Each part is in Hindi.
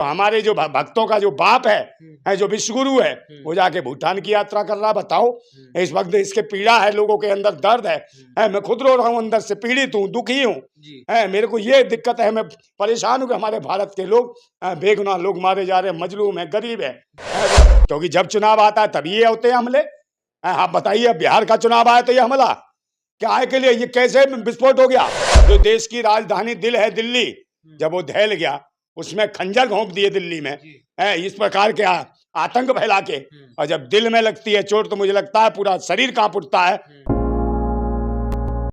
हमारे जो भक्तों का जो बाप है जो विश्व गुरु है, वो जाके भूटान की यात्रा कर रहा। बताओ, इस वक्त इसके पीड़ा है, लोगों के अंदर दर्द है, मैं खुद रो रहा हूँ, अंदर से पीड़ित हूँ, दुखी हूँ। मेरे को ये दिक्कत है, मैं परेशान हूँ कि हमारे भारत के लोग बेगुनाह लोग मारे जा रहे हैं, मजलूम है, गरीब है। क्योंकि जब चुनाव आता है तभी ये होते हैं हमले। आप बताइए, बिहार का चुनाव आया तो ये हमला क्या है के लिए? ये कैसे विस्फोट हो गया? जो देश की राजधानी दिल है दिल्ली, जब वो दहल गया, उसमें खंजर घोंप दिए दिल्ली में, इस प्रकार के आतंक फैला के। और जब दिल में लगती है चोट तो मुझे लगता है पूरा शरीर कांप उठता है।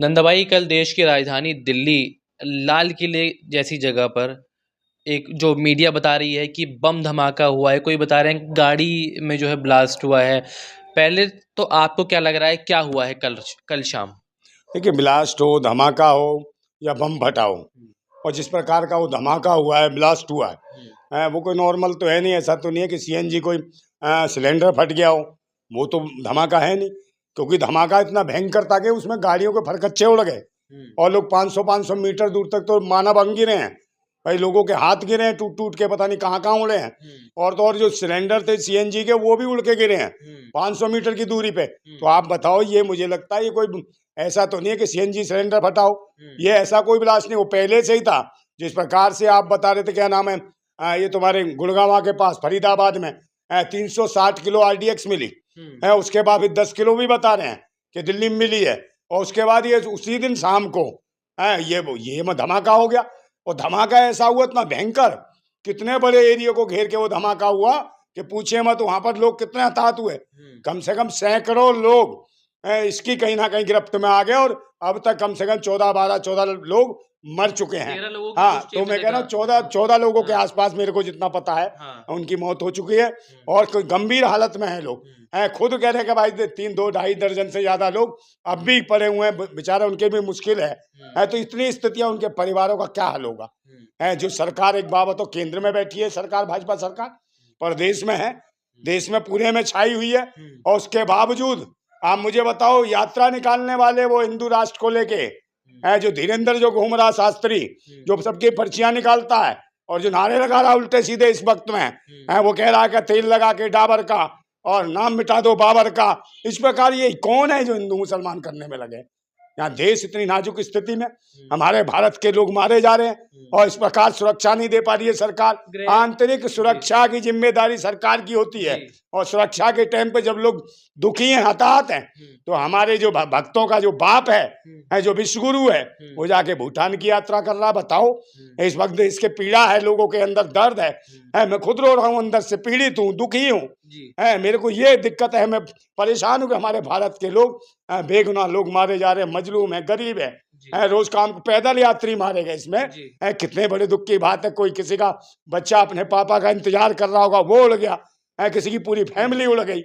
नंदा भाई, कल देश की राजधानी दिल्ली लाल किले जैसी जगह पर एक जो मीडिया बता रही है कि बम धमाका हुआ है, कोई बता रहे हैं गाड़ी में जो है ब्लास्ट हुआ है। पहले तो आपको क्या लग रहा है, क्या हुआ है कल शाम? देखिए, ब्लास्ट हो, धमाका हो या बम फटा हो, और जिस प्रकार का वो धमाका हुआ है, ब्लास्ट हुआ है, वो कोई नॉर्मल तो है नहीं। ऐसा तो नहीं है कि सीएनजी कोई सिलेंडर फट गया हो, वो तो धमाका है नहीं। क्योंकि धमाका इतना भयंकर था कि उसमें गाड़ियों के फरकच्चे उड़ गए और लोग 500 मीटर दूर तक तो मानव अंग गिरे हैं भाई, लोगों के हाथ गिरे हैं टूट टूट के, पता नहीं कहाँ कहाँ उड़े हैं। और तो और जो सिलेंडर थे सीएनजी के, वो भी उड़ के गिरे हैं 500 मीटर की दूरी पे। तो आप बताओ, ये मुझे लगता है ये कोई ऐसा तो नहीं है कि सीएनजी सिलेंडर फटाओ, ये ऐसा कोई ब्लास्ट नहीं, वो पहले से ही था। जिस प्रकार से आप बता रहे थे, क्या नाम है, ये तुम्हारे गुड़गांव के पास फरीदाबाद में 360 किलो RDX मिली है, उसके बाद फिर 10 किलो भी बता रहे हैं कि दिल्ली में मिली है। और उसके बाद ये उसी दिन शाम को ये धमाका हो गया। और धमाका ऐसा हुआ इतना भयंकर, कितने बड़े एरिया को घेर के वो धमाका हुआ कि पूछे मत। वहां पर लोग कितने हताहत हुए, कम से कम सैकड़ों लोग इसकी कहीं ना कहीं गिरफ्त में आ गए। और अब तक कम से कम 14 लोग मर चुके हैं। हाँ, तो मैं कह रहा हूँ 14 लोगों के आसपास, मेरे को जितना पता है, उनकी मौत हो चुकी है। और कोई गंभीर हालत में है लोग, खुद कह रहे हैं कि भाई 2-2.5 दर्जन से ज्यादा लोग अब भी पड़े हुए हैं, बेचारे, उनके भी मुश्किल है। तो इतनी स्थितियां, उनके परिवारों का क्या हाल होगा? जो सरकार, एक बाबत तो केंद्र में बैठी है सरकार, भाजपा सरकार, प्रदेश में है, देश में पूरे में छाई हुई है। और उसके बावजूद आप मुझे बताओ, यात्रा निकालने वाले वो हिंदू राष्ट्र को लेके जो धीरेन्द्र जो घूम रहा शास्त्री, जो सबकी पर्चियां निकालता है और जो नारे लगा रहा उल्टे सीधे इस वक्त में, वो कह रहा है कि तेल लगा के डाबर का और नाम मिटा दो बाबर का। इस प्रकार ये कौन है जो हिंदू मुसलमान करने में लगे? यहाँ देश इतनी नाजुक स्थिति में, हमारे भारत के लोग मारे जा रहे हैं और इस प्रकार सुरक्षा नहीं दे पा रही है सरकार। आंतरिक सुरक्षा की जिम्मेदारी सरकार की होती है। और सुरक्षा के टाइम पे जब लोग दुखी हैं, हताहत हैं, तो हमारे जो भक्तों का जो बाप है जो विश्व गुरु है, वो जाके भूटान की यात्रा कर रहा। बताओ, इस वक्त इसके पीड़ा है, लोगों के अंदर दर्द है, मैं खुद रो रहा हूँ, अंदर से पीड़ित हूँ, दुखी हूँ। मेरे को ये दिक्कत है, मैं परेशान हूँ कि हमारे भारत के लोग बेगुनाह लोग मारे जा रहे हैं, मजलूम है, गरीब है, रोज काम पैदल यात्री मारे गए। इसमें कितने बड़े दुख की बात है। कोई किसी का बच्चा अपने पापा का इंतजार कर रहा होगा, वो उड़ गया, किसी की पूरी फैमिली उड़ गई।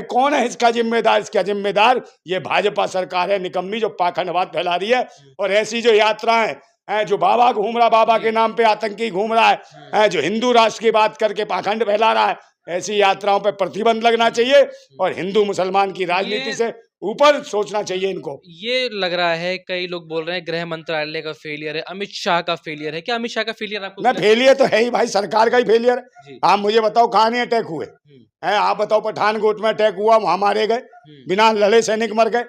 कौन है इसका जिम्मेदार? इसका जिम्मेदार ये भाजपा सरकार है, निकम्मी, जो पाखंडवाद फैला रही है। और ऐसी जो यात्राएं जो बाबा घूम रहा, बाबा के नाम पे आतंकी घूम रहा है, जो हिंदू राष्ट्र की बात करके पाखंड फैला रहा है, ऐसी यात्राओं पे प्रतिबंध लगना चाहिए। और हिंदू मुसलमान की राजनीति से ऊपर सोचना चाहिए इनको। ये लग रहा है, कई लोग बोल रहे हैं गृह मंत्रालय का फेलियर है, अमित शाह का फेलियर है। क्या अमित शाह का फेलियर आपको? ना, फेलियर तो है ही भाई, सरकार का ही फेलियर है। आप मुझे बताओ, कहाँ नहीं अटैक हुए हैं? आप बताओ, पठानकोट में अटैक हुआ, वहां मारे गए, बिना लड़े सैनिक मर गए।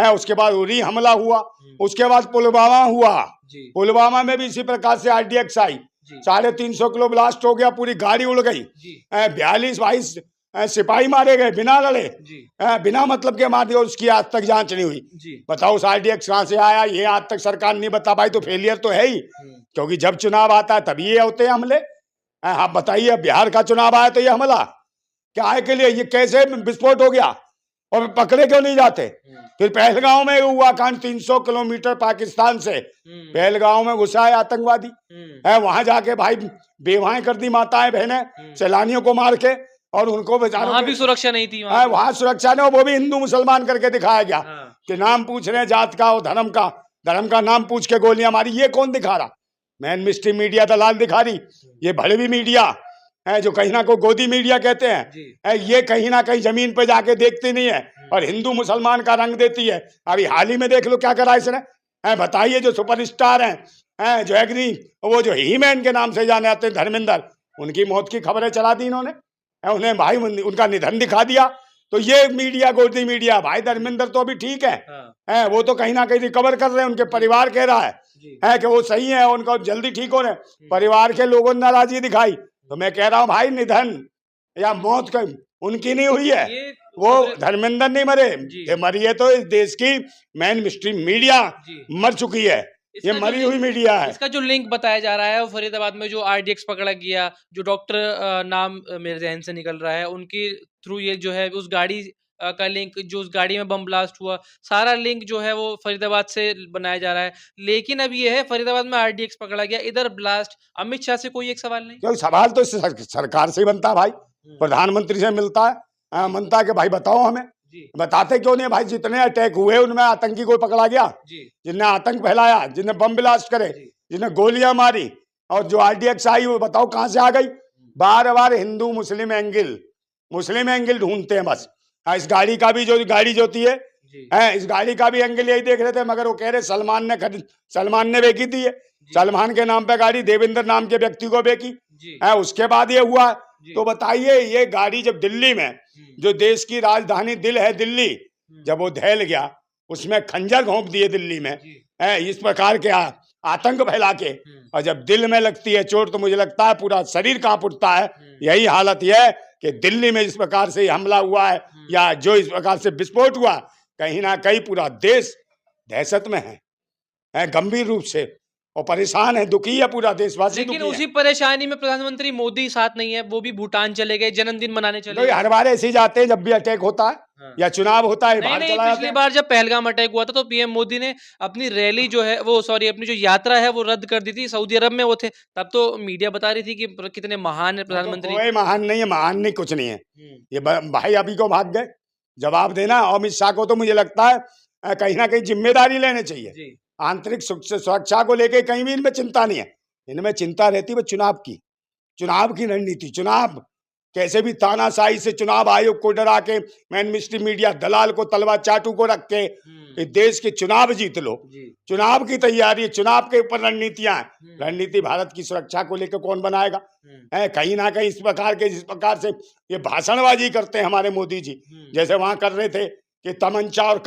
उसके बाद उरी हमला हुआ, उसके बाद पुलवामा हुआ, पुलवामा में भी इसी प्रकार से RDX आई, 350 किलो ब्लास्ट हो गया, पूरी गाड़ी उड़ गई, 42-22 सिपाही मारे गए बिना लड़े, बिना मतलब के मार दिया, उसकी आज तक जांच नहीं हुई। बताओ उस RDX कहाँ से आया? ये आज तक सरकार नहीं बता पाई, तो फेलियर तो है ही। क्योंकि जब चुनाव आता है तभी ये होते हैं हमले। आप बताइए, बिहार का चुनाव आया तो ये हमला क्या है के लिए? ये कैसे विस्फोट हो गया? और पकड़े क्यों नहीं जाते? फिर पहलगांव में हुआ कांड, 300 किलोमीटर पाकिस्तान से पहलगांव में घुसा है आतंकवादी, वहां जाके भाई बेवहाएं कर दी, माताएं बहनें, सैलानियों को मार के, और उनको बेचारों वहां भी सुरक्षा नहीं थी। वहां सुरक्षा नहीं, वो भी हिंदू मुसलमान करके दिखाया गया कि नाम पूछ रहे हैं जात का और धर्म का नाम पूछ के गोलियां मारी। ये कौन दिखा रहा? मैन स्ट्रीम मीडिया दलाल दिखा रही, ये भड़वी मीडिया है जो कहीं ना कोई गोदी मीडिया कहते हैं, ये कहीं ना कहीं जमीन पे जाके देखती नहीं है और हिंदू मुसलमान का रंग देती है। अभी हाल ही में देख लो क्या करा इसने। बताइए, जो सुपरस्टार हैं, जो एग्री, वो जो ही मैन के नाम से जाने आते हैं, धर्मेंद्र, उनकी मौत की खबरें चला दी इन्होंने, उन्हें भाई उनका निधन दिखा दिया। तो ये मीडिया, गोदी मीडिया, भाई धर्मेंद्र तो अभी ठीक है, वो तो कहीं ना कहीं रिकवर कर रहे हैं, उनके परिवार कह रहा है कि वो सही है, उनको जल्दी ठीक हो रहे। परिवार के लोगों ने नाराजगी दिखाई, तो मैं कह रहा हूँ भाई निधन या मौत उनकी नहीं हुई है, वो धर्मेंद्र नहीं मरे, ये मरी है तो इस देश की मेन स्ट्रीम मीडिया मर चुकी है, ये मरी हुई मीडिया है। इसका जो लिंक बताया जा रहा है वो फरीदाबाद में जो आरडीएक्स पकड़ा गया, जो डॉक्टर नाम मेरे जहन से निकल रहा है, उनके थ्रू ये जो है उस गाड़ी का लिंक, जो उस गाड़ी में बम ब्लास्ट हुआ, सारा लिंक जो है वो फरीदाबाद से बनाया जा रहा है। लेकिन अब ये है फरीदाबाद में आरडीएक्स पकड़ा गया, इधर ब्लास्ट, अमित शाह से कोई एक सवाल नहीं। क्योंकि सवाल तो सरकार से ही बनता है भाई, प्रधानमंत्री से मिलता है, बनता है कि भाई बताओ हमें, बताते क्यों नहीं भाई? जितने अटैक हुए उनमें आतंकी कोई पकड़ा गया? जिनने आतंक फैलाया, जिनने बम ब्लास्ट करे, जिनने गोलियां मारी, और जो आरडीएक्स आई वो बताओ कहां से आ गई? बार बार हिंदू मुस्लिम एंगल ढूंढते हैं बस। इस गाड़ी का भी जो गाड़ी जो थी है, इस गाड़ी का भी एंगल यही देख रहे थे, मगर वो कह रहे सलमान ने बेची थी, सलमान के नाम पे गाड़ी देवेंद्र नाम के व्यक्ति को बेची है, उसके बाद ये हुआ। तो बताइए, ये गाड़ी जब दिल्ली में, जो देश की राजधानी दिल है दिल्ली, जब वो दहल गया, उसमें खंजर घोंप दिए दिल्ली में, इस प्रकार के आतंक फैला के, और जब दिल में लगती है चोट तो मुझे लगता है पूरा शरीर कांप उठता है। यही हालत यह है कि दिल्ली में इस प्रकार से हमला हुआ है, या जो इस प्रकार से विस्फोट हुआ, कहीं ना कहीं पूरा देश दहशत में है गंभीर रूप से, और परेशान है, दुखी है पूरा देशवासी। लेकिन उसी परेशानी में प्रधानमंत्री मोदी साथ नहीं है, वो भी भूटान चले गए, जन्मदिन मनाने चले गए। हर बार ऐसे ही जाते हैं जब भी अटैक होता है या चुनाव होता है, बाहर चला पिछली बार जब पहलगाम अटैक हुआ था तो पीएम मोदी ने अपनी रैली जो है वो अपनी जो यात्रा है वो रद्द कर दी थी, सऊदी अरब में वो थे, तब तो मीडिया बता रही थी कि कितने महान है प्रधानमंत्री। कोई महान नहीं है, महान नहीं, कुछ नहीं है, ये भाई अभी को भाग गए। जवाब देना अमित शाह को तो मुझे लगता है कहीं ना कहीं जिम्मेदारी लेनी चाहिए। आंतरिक सुरक्षा को लेकर कहीं भी इनमें चिंता नहीं है, इनमें चिंता रहती है चुनाव की रणनीति, चुनाव कैसे भी तानाशाही से चुनाव आयोग को डरा के, मेन मिस्ट्री मीडिया दलाल को, तलवार चाटू को रख के देश के चुनाव जीत लो। चुनाव की तैयारी, चुनाव के ऊपर रणनीतियां, रणनीति भारत की सुरक्षा को लेकर कौन बनाएगा? कहीं ना कहीं इस प्रकार के, जिस प्रकार से ये भाषणबाजी करते हैं हमारे मोदी जी, जैसे वहां कर रहे थे कि तमंचा और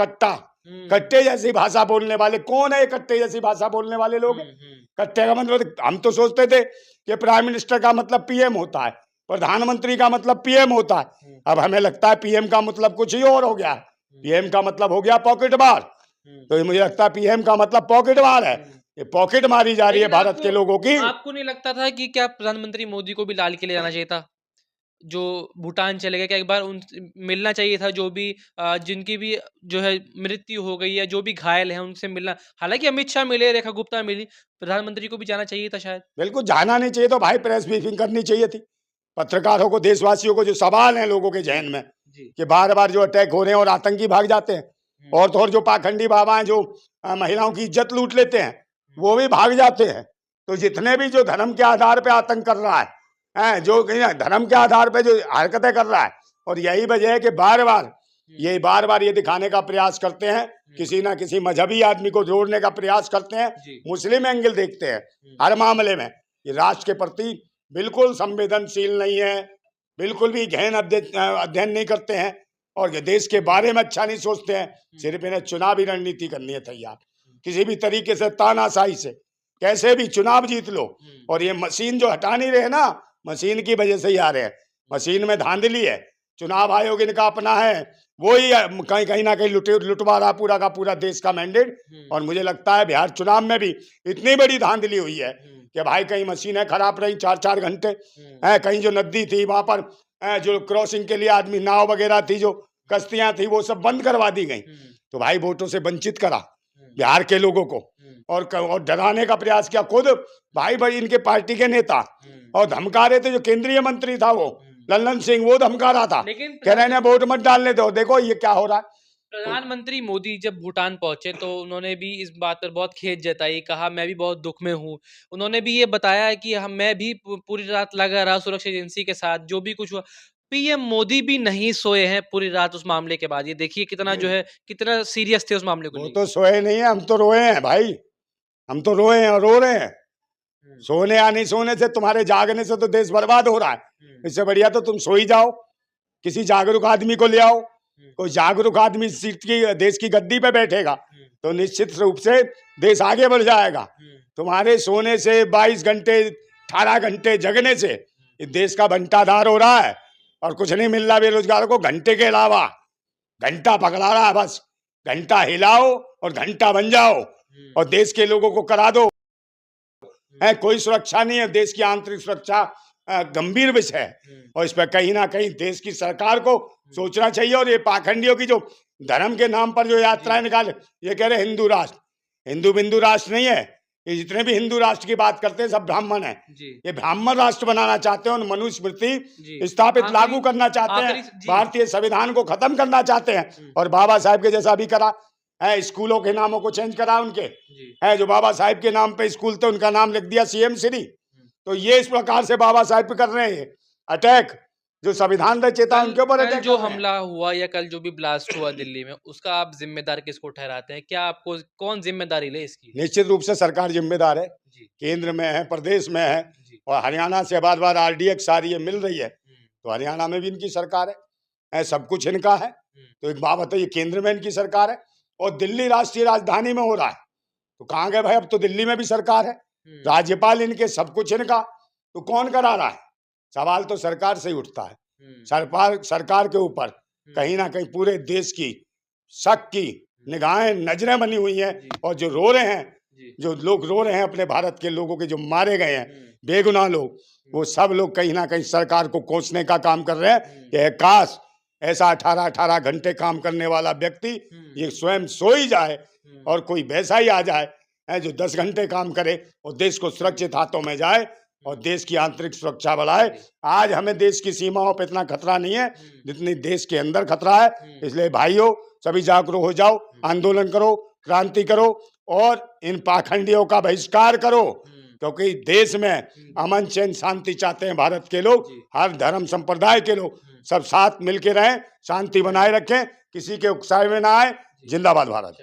कट्टे जैसी भाषा बोलने वाले कौन है? कट्टे जैसी भाषा बोलने वाले लोग, कट्टे का मतलब, हम तो सोचते थे कि प्राइम मिनिस्टर का मतलब पीएम होता है, प्रधानमंत्री का मतलब पीएम होता है, अब हमें लगता है पीएम का मतलब कुछ ही और हो गया, पीएम का मतलब हो गया पॉकेट मार। तो मुझे लगता है पीएम का मतलब पॉकेट मार है, ये पॉकेट मारी जा रही है भारत के लोगों की। आपको नहीं लगता था कि क्या प्रधानमंत्री मोदी को भी लाल किले जाना चाहिए था? जो भूटान चले गए, क्या एक बार उन मिलना चाहिए था, जो भी जिनकी भी जो है मृत्यु हो गई है, जो भी घायल है उनसे मिलना। हालांकि अमित शाह मिले, रेखा गुप्ता मिली, प्रधानमंत्री को भी जाना चाहिए था शायद। बिल्कुल जाना नहीं चाहिए तो भाई प्रेस ब्रीफिंग करनी चाहिए थी, पत्रकारों को, देशवासियों को जो सवाल है लोगों के जहन में कि बार बार जो अटैक हो रहे हैं और आतंकी भाग जाते हैं, और तो और जो पाखंडी बाबा हैं जो महिलाओं की इज्जत लूट लेते हैं वो भी भाग जाते हैं। तो जितने भी जो धर्म के आधार पे आतंक कर रहा है, जो धर्म के आधार पे जो हरकतें कर रहा है, और यही वजह है कि बार बार ये दिखाने का प्रयास करते हैं, किसी ना किसी मजहबी आदमी को जोड़ने का प्रयास करते हैं, मुस्लिम एंगल देखते हैं हर मामले में। ये राष्ट्र के प्रति बिल्कुल संवेदनशील नहीं है, बिल्कुल भी गहन अध्ययन नहीं करते हैं, और देश के बारे में अच्छा नहीं सोचते हैं, सिर्फ इन्हें चुनावी रणनीति करनी है तैयार, किसी भी तरीके से तानाशाही से कैसे भी चुनाव जीत लो। और ये मशीन जो हटा नहीं रहे ना, मशीन की वजह से ही आ रहे हैं, मशीन में धांधली है, चुनाव आयोग इनका अपना है, वही कहीं ना कहीं लुटवा रहा पूरा का पूरा देश का मैंडेट। और मुझे लगता है बिहार चुनाव में भी इतनी बड़ी धांधली हुई है कि भाई कहीं मशीनें खराब रही 4-4 घंटे, कहीं जो नदी थी वहां पर जो क्रॉसिंग के लिए आदमी नाव वगैरह थी, जो कश्तियां थी, वो सब बंद करवा दी गई। तो भाई वोटों से वंचित करा बिहार के लोगों को, और डराने का प्रयास किया खुद भाई इनके पार्टी के नेता, और धमका रहे थे। जो केंद्रीय मंत्री था वो लल्लन सिंह, वो धमका रहा था, कह रहे हैं वोट मत डालने दो। देखो ये क्या हो रहा है। प्रधानमंत्री मोदी जब भूटान पहुंचे तो उन्होंने भी इस बात पर बहुत खेद जताई, कहा मैं भी बहुत दुख में हूँ। उन्होंने भी ये बताया कि मैं भी पूरी रात लगा रहा सुरक्षा एजेंसी के साथ, जो भी कुछ हुआ। पीएम मोदी भी नहीं सोए हैं पूरी रात उस मामले के बाद। ये देखिए कितना जो है, कितना सीरियस थे उस मामले को। वो तो सोए नहीं है, हम तो रोए हैं भाई, हम तो रोए हैं और रो रहे हैं। सोने या नहीं सोने से, तुम्हारे जागने से तो देश बर्बाद हो रहा है। इससे बढ़िया तो तुम सो ही जाओ, किसी जागरूक आदमी को ले आओ। कोई जागरूक आदमी सीट की देश की गद्दी पे बैठेगा तो निश्चित रूप से देश आगे बढ़ जाएगा। तुम्हारे सोने से 22 घंटे 18 घंटे जगने से इस देश का बंटाधार हो रहा है और कुछ नहीं मिल रहा बेरोजगार को। घंटे के अलावा घंटा पकड़ा रहा है, बस घंटा हिलाओ और घंटा बन जाओ और देश के लोगों को करा दो। है कोई सुरक्षा नहीं है, देश की आंतरिक सुरक्षा गंभीर विषय है और इस पर कहीं ना कहीं देश की सरकार को सोचना चाहिए। और ये पाखंडियों की जो धर्म के नाम पर जो यात्राएं निकाले, ये कह रहे हिंदू राष्ट्र, हिंदू बिंदु राष्ट्र नहीं है। ये जितने भी हिंदू राष्ट्र की बात करते हैं सब ब्राह्मण है। ये ब्राह्मण राष्ट्र बनाना चाहते हैं और मनुस्मृति स्थापित लागू करना चाहते हैं, भारतीय संविधान को खत्म करना चाहते हैं। और बाबा साहब के जैसा भी करा है, स्कूलों के नामों को चेंज करा उनके, है जो बाबा साहब के नाम पे स्कूल थे उनका नाम लिख दिया सीएम श्री। तो ये इस प्रकार से बाबा साहब पे कर रहे हैं अटैक, जो संविधान रचेता उनके ऊपर अटैक। जो हमला हुआ या कल जो भी ब्लास्ट हुआ दिल्ली में, उसका आप जिम्मेदार किसको ठहराते हैं? क्या आपको कौन जिम्मेदारी ले इसकी? निश्चित रूप से सरकार जिम्मेदार है, केंद्र में है, प्रदेश में है और हरियाणा से बार बार RDX सारी मिल रही है तो हरियाणा में भी इनकी सरकार है, सब कुछ इनका है। तो एक बात बताइए, केंद्र में इनकी सरकार है और दिल्ली राष्ट्रीय राजधानी में हो रहा है तो कहाँ गए भाई? अब तो दिल्ली में भी सरकार है, राज्यपाल इनके, सब कुछ इनका, तो कौन करा रहा है? सवाल तो सरकार से ही उठता है। सरकार के ऊपर कहीं ना कहीं पूरे देश की शक की निगाहें, नजरें बनी हुई हैं और जो रो रहे हैं, जो लोग रो रहे हैं अपने भारत के लोगों के, जो मारे गए हैं बेगुनाह लोग, वो सब लोग कहीं ना कहीं सरकार को कोसने का काम कर रहे हैं कि काश ऐसा 18 घंटे काम करने वाला व्यक्ति ये स्वयं सो ही जाए और कोई वैसा ही आ जाए जो 10 घंटे काम करे और देश को सुरक्षित हाथों में जाए और देश की आंतरिक सुरक्षा बढ़ाए। आज हमें देश की सीमाओं पर इतना खतरा नहीं है जितनी देश के अंदर खतरा है। इसलिए भाइयों सभी जागरूक हो जाओ, आंदोलन करो, क्रांति करो और इन पाखंडियों का बहिष्कार करो, क्योंकि देश में अमन चैन शांति चाहते हैं भारत के लोग, हर धर्म संप्रदाय के लोग सब साथ मिलके रहें, शांति बनाए रखें, किसी के उकसावे में ना आए। जिंदाबाद भारत।